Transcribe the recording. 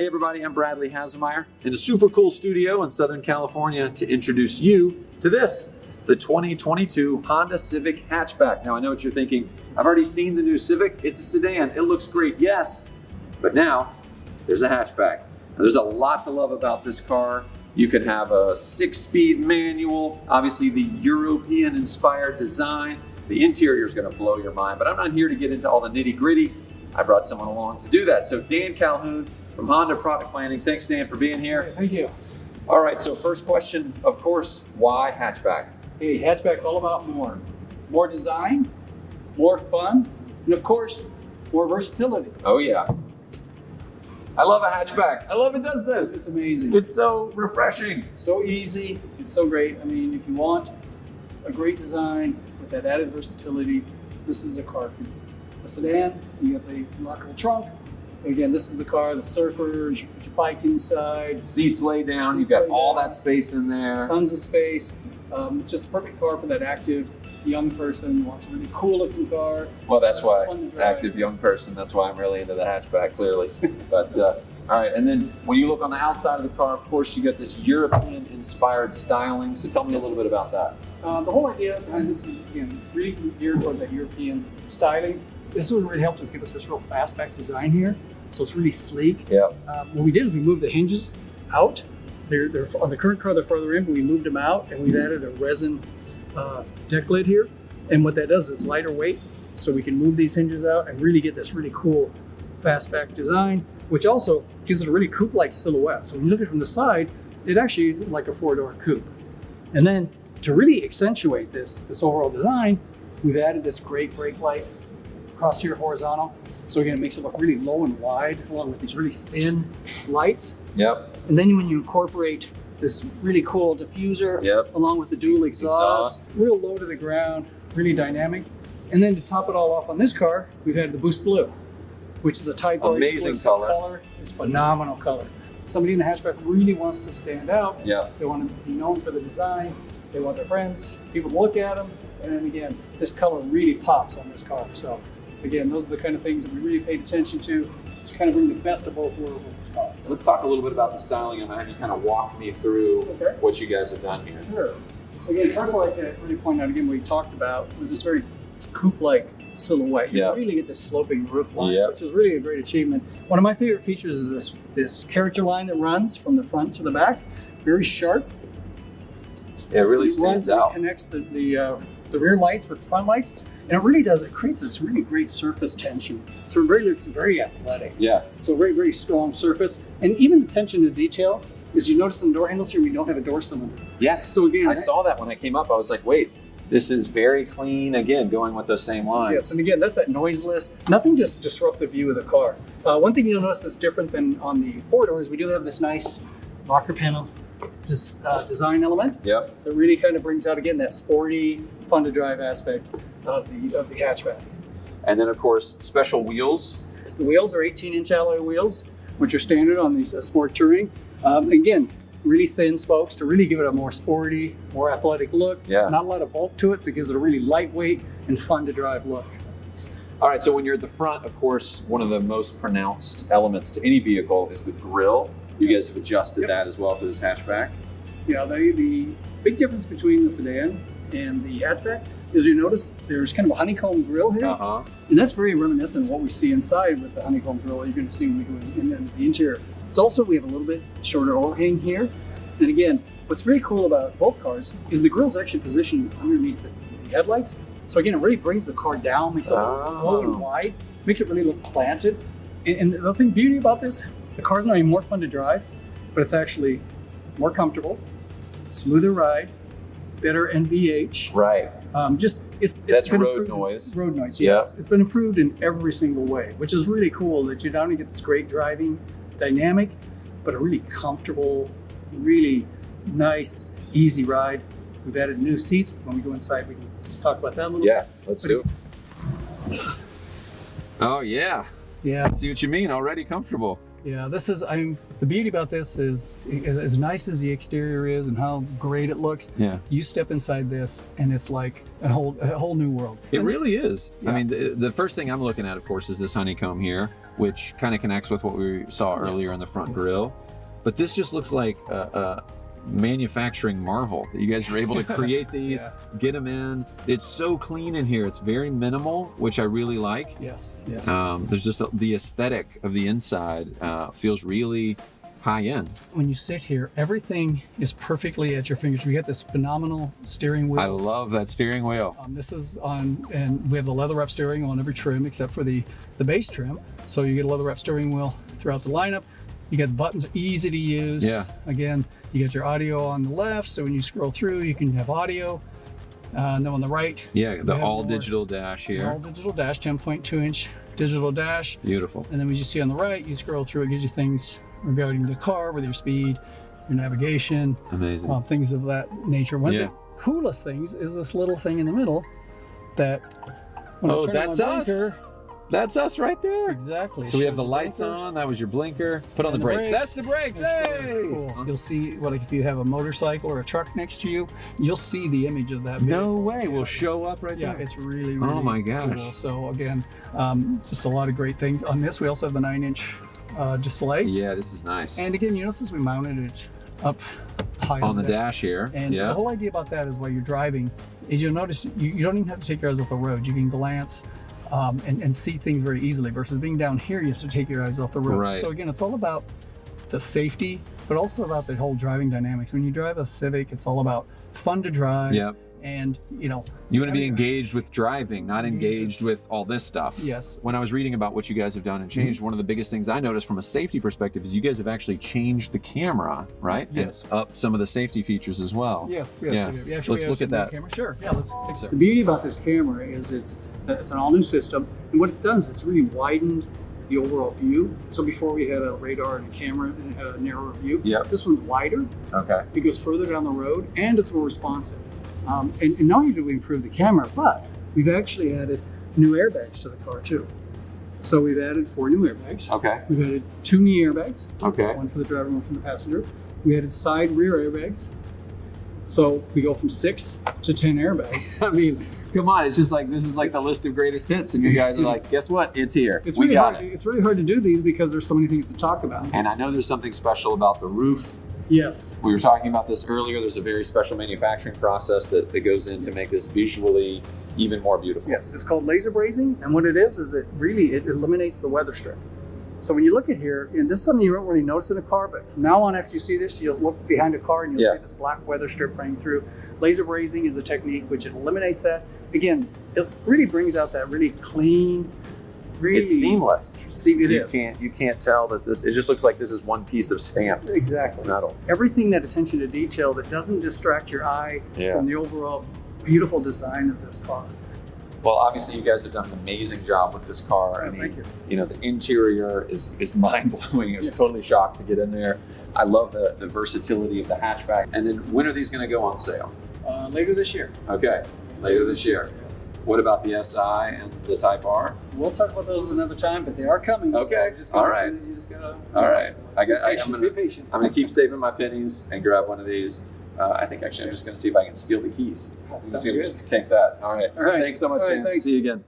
everybody, I'm Bradley Hasemeyer in a super cool studio in Southern California to introduce you to this, the 2022 Honda Civic Hatchback. Now I know what you're thinking. I've already seen the new Civic. It's a sedan. It looks great, yes, but now there's a hatchback. Now, there's a lot to love about this car. You can have a 6-speed manual, obviously the European-inspired design. The interior is going to blow your mind, but I'm not here to get into all the nitty-gritty. I brought someone along to do that. So Dan Calhoun from Honda Product Planning. Thanks, Dan, for being here. Thank you. All right, so first question, of course, why hatchback? Hey, hatchback's all about more. More design, more fun, and of course, more versatility. Oh yeah. I love a hatchback. I love it does this. It's amazing. It's so refreshing. So easy. It's so great. I mean, if you want a great design with that added versatility, this is a car for you. A sedan, you have the lockable trunk. Again, this is the car, the surfers, you put your bike inside. Seats lay down, you've got all that space in there. Tons of space. Just a perfect car for that active young person who wants a really cool looking car. Well, that's why, active young person, that's why I'm really into the hatchback, clearly. But, all right, and then when you look on the outside of the car, of course, you got this European-inspired styling. So tell me a little bit about that. The whole idea behind this is, again, really geared towards that European styling. This is what really helped us give us this real fastback design here. So it's really sleek. Yeah. What we did is we moved the hinges out. They're on the current car, they're further in, but we moved them out and we've added a resin deck lid here. And what that does is lighter weight, so we can move these hinges out and really get this really cool fastback design, which also gives it a really coupe-like silhouette. So when you look at it from the side, it actually is like a 4-door coupe. And then to really accentuate this overall design, we've added this great brake light across here horizontal. So again, it makes it look really low and wide, along with these really thin lights. Yep. And then when you incorporate this really cool diffuser, Yep, along with the dual exhaust, real low to the ground, really dynamic. And then to top it all off on this car, we've had the Boost Blue, which is a Type R amazing color. It's phenomenal color. Somebody in the hatchback really wants to stand out. Yeah. They want to be known for the design. They want their friends, people to look at them. And then again, this color really pops on this car. So again, those are the kind of things that we really paid attention to kind of bring the best of both worlds in this car. Let's talk a little bit about the styling and have you kind of walk me through what you guys have done here. Sure. So again, first I'd like to really point out again what we talked about was this very coupe-like silhouette. You really get this sloping roof line, which is really a great achievement. One of my favorite features is this character line that runs from the front to the back. Very sharp. Yeah, it really stands out. It connects the rear lights with the front lights. And it really does, it creates this really great surface tension. So it really looks very athletic. Yeah. So very, very strong surface. And even attention to detail is you notice on the door handles here, we don't have a door cylinder. Yes. So again, I saw that when I came up. I was like, wait, this is very clean. Again, going with those same lines. Yes, and again, that's that noiseless. Nothing just disrupt the view of the car. One thing you'll notice that's different than on the four-door is we do have this nice rocker panel design element. Yep. That really kind of brings out, again, that sporty, fun to drive aspect of the hatchback. And then of course, special wheels. The wheels are 18-inch alloy wheels, which are standard on these sport touring. Again, really thin spokes to really give it a more sporty, more athletic look. Yeah. Not a lot of bulk to it, so it gives it a really lightweight and fun to drive look. All right, so when you're at the front, of course, one of the most pronounced elements to any vehicle is the grille. You guys have adjusted that as well for this hatchback. Yeah, the big difference between the sedan and the hatchback is you notice there's kind of a honeycomb grille here. And that's very reminiscent of what we see inside with the honeycomb grille you're going to see when we go in the interior. It's also, we have a little bit shorter overhang here. And again, what's really cool about both cars is the grille's actually positioned underneath the headlights. So again, it really brings the car down, makes it look low and wide, makes it really look planted. And the beauty about this, the car's not even more fun to drive, but it's actually more comfortable, smoother ride, better NVH. Right. That's road noise. Road noise, yes. It's been improved in every single way, which is really cool that you not only get this great driving dynamic, but a really comfortable, really nice, easy ride. We've added new seats. When we go inside, we can just talk about that a little bit. Yeah, let's do it. Oh yeah. Yeah. See what you mean, already comfortable. Yeah, this is, the beauty about this is, as nice as the exterior is and how great it looks, you step inside this and it's like a whole new world. It really is. Yeah. I mean, the first thing I'm looking at, of course, is this honeycomb here. which kind of connects with what we saw earlier in the front grille. But this just looks like a manufacturing marvel that you guys are able to create these, get them in. It's so clean in here. It's very minimal, which I really like. Yes. There's just the aesthetic of the inside feels really high end. When you sit here, everything is perfectly at your fingers. We got this phenomenal steering wheel. I love that steering wheel. This is on, and we have the leather wrap steering on every trim except for the base trim. So you get a leather wrap steering wheel throughout the lineup. You got the buttons, easy to use. Yeah. Again, you got your audio on the left, so when you scroll through, you can have audio. And then on the right, the all digital dash here. All digital dash, 10.2-inch digital dash. Beautiful. And then when you see on the right, you scroll through, it gives you things regarding the car with your speed, your navigation. Amazing. Things of that nature. One of the coolest things is this little thing in the middle that when I turn that's on my blinker, us. That's us right there. Exactly. So we have the lights on. That was your blinker. Put on the brakes. That's the brakes. Hey! Cool. You'll see, if you have a motorcycle or a truck next to you, you'll see the image of that vehicle. No way. Will show up right there. Yeah, it's really oh my gosh. cool. So again, just a lot of great things. On this, we also have the 9-inch display. Yeah, this is nice. And again, you notice we mounted it up high on the dash here. And the whole idea about that is while you're driving, is you'll notice you don't even have to take your eyes off the road. You can glance and see things very easily, versus being down here, you have to take your eyes off the road. Right. So again, it's all about the safety, but also about the whole driving dynamics. When you drive a Civic, it's all about fun to drive. Yep. And you want to be engaged with driving, not engaged with all this stuff. Yes. When I was reading about what you guys have done and changed, one of the biggest things I noticed from a safety perspective is you guys have actually changed the camera, right? Yes. And upped some of the safety features as well. Yes. Yeah. Let's look at that. Camera. Sure. Yeah. Let's take it. The beauty about this camera is it's an all new system, and what it does, it's really widened the overall view. So before we had a radar and a camera and it had a narrower view. Yep. This one's wider. Okay. It goes further down the road, and it's more responsive. And not only do we improve the camera, but we've actually added new airbags to the car too. So we've added 4 new airbags. Okay. We've added 2 knee airbags. Okay. One for the driver, one for the passenger. We added side rear airbags. So we go from 6 to 10 airbags. I mean, come on, it's just like, this is like the list of greatest hits, and you guys are like, guess what? It's here. It's we really got hard. it. It's really hard to do these because there's so many things to talk about. And I know there's something special about the roof. Yes. We were talking about this earlier. There's a very special manufacturing process that goes in to make this visually even more beautiful. Yes, it's called laser brazing, and what it is it really eliminates the weather strip. So when you look at here, and this is something you don't really notice in a car, but from now on after you see this, you'll look behind a car and you'll see this black weather strip running through. Laser brazing is a technique which it eliminates that. Again, it really brings out that really clean, really, it's seamless. You can't tell that this, it just looks like this is one piece of stamped metal. Everything, that attention to detail that doesn't distract your eye from the overall beautiful design of this car. Well, obviously you guys have done an amazing job with this car. I mean, thank you. You know, the interior is mind-blowing. I was totally shocked to get in there. I love the versatility of the hatchback. And then when are these going to go on sale? Later this year. Okay, later this year. Yes. What about the SI and the Type R? We'll talk about those another time, but they are coming. Okay, so all right. You just gotta, all right. be patient. I'm gonna keep saving my pennies and grab one of these. I think actually I'm just gonna see if I can steal the keys. I'm just gonna take that. All right. All right. Thanks so much, Dan. Thanks. See you again.